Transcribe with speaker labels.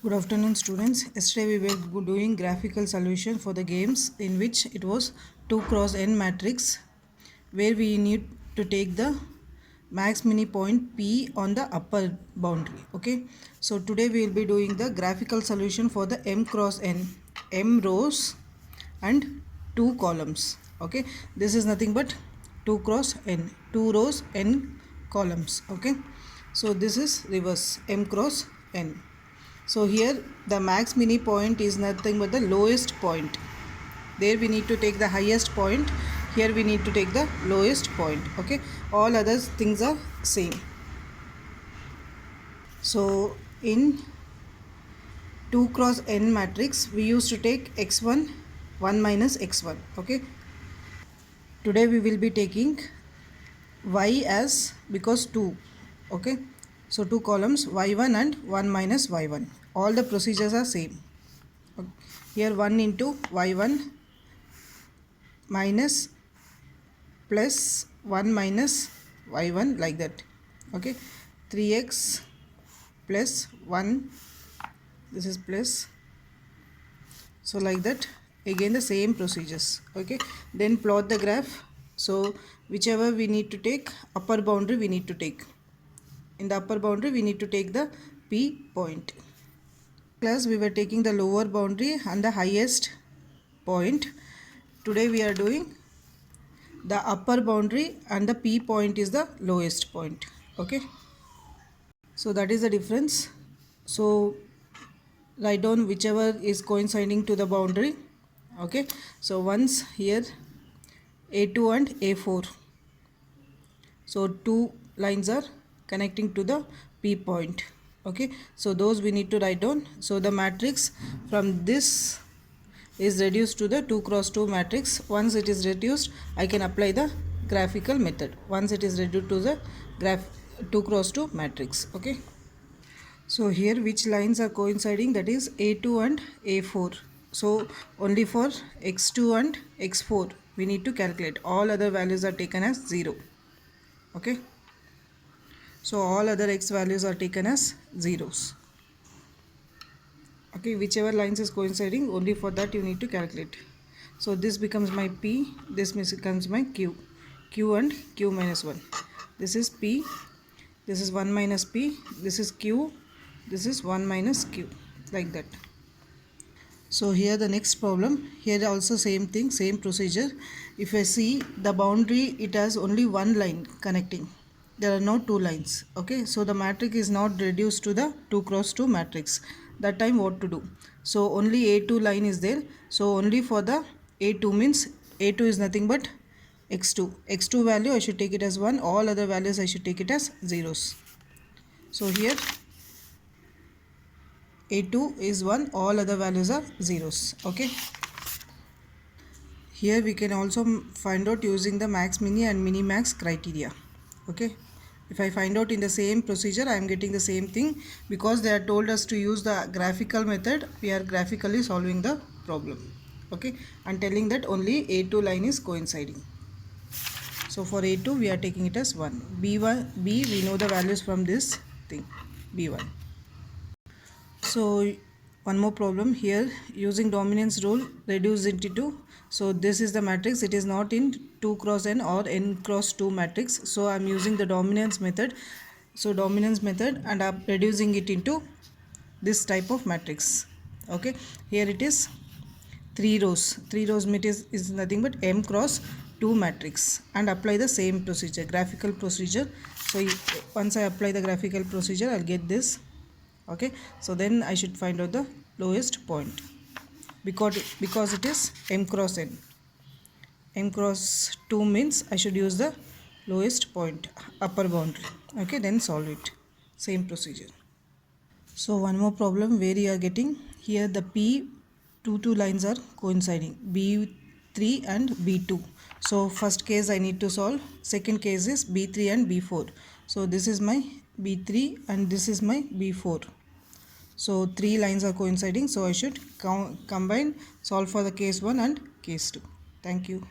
Speaker 1: Good afternoon, students. Yesterday we were doing graphical solution for the games in which it was 2 cross n matrix where we need to take the max mini point P on the upper boundary. Okay, so today we will be doing the graphical solution for the m cross n, m rows and 2 columns. Okay, this is nothing but 2 cross n, 2 rows, n columns. Okay, so this is reverse m cross n. So here the max mini point is nothing but the lowest point. There we need to take the highest point. Here we need to take the lowest point. Okay, all other things are same. So in 2 cross n matrix we used to take x1 1 minus x1. Okay, today we will be taking y as because 2. Okay, so 2 columns y1 and 1 minus y1. All the procedures are same. Okay. Here 1 into y1 minus plus 1 minus y1 like that. Okay, 3x plus 1, this is plus, so like that again the same procedures. Okay, then plot the graph. So whichever we need to take, upper boundary we need to take. In the upper boundary we need to take the P point. Class we were taking the lower boundary and the highest point. Today we are doing the upper boundary and the P point is the lowest point. Okay, so that is the difference. So write down whichever is coinciding to the boundary. Okay, so once here A2 and A4, so 2 lines are connecting to the P point. Okay, so those we need to write down. So the matrix from this is reduced to the 2 cross 2 matrix. Once it is reduced, I can apply the graphical method. Once it is reduced to the 2 cross 2 matrix. Okay, so here which lines are coinciding, that is A2 and A4. So only for x2 and x4 we need to calculate. All other values are taken as 0. Okay, so all other x values are taken as zeros. Okay, whichever lines is coinciding, only for that you need to calculate. So this becomes my P, this becomes my Q, Q and Q minus 1. This is P, this is 1 minus P, this is Q, this is 1 minus Q, like that. So here the next problem, here also same thing, same procedure. If I see the boundary, it has only one line connecting. There are no 2 lines. Okay, so the matrix is not reduced to the 2 cross 2 matrix. That time what to do? So only A2 line is there. So only for the A2 means A2 is nothing but x2. x2 value I should take it as 1. All other values I should take it as zeros. So here A2 is 1, all other values are zeros. Okay, here we can also find out using the max mini and mini max criteria. Okay, if I find out in the same procedure, I am getting the same thing. Because they are told us to use the graphical method, we are graphically solving the problem. Okay, and telling that only A2 line is coinciding. So for A2 we are taking it as 1. B1, B we know the values from this thing, B1. So one more problem here, using dominance rule, reduce it into, so this is the matrix, it is not in 2 cross n or n cross 2 matrix. So I am using the dominance method. So dominance method, and I am reducing it into this type of matrix. Okay, here it is 3 rows. 3 rows matrix is nothing but m cross 2 matrix, and apply the same procedure, graphical procedure. So once I apply the graphical procedure, I'll get this. Okay, so then I should find out the lowest point, because it is m cross n. M cross 2 means I should use the lowest point, upper boundary. Okay, then solve it, same procedure. So one more problem where you are getting here the P two lines are coinciding, B3 and B2. So first case I need to solve, second case is B3 and B4. So this is my B3 and this is my B4. So 3 lines are coinciding, so I should combine, solve for the case 1 and case 2. Thank you.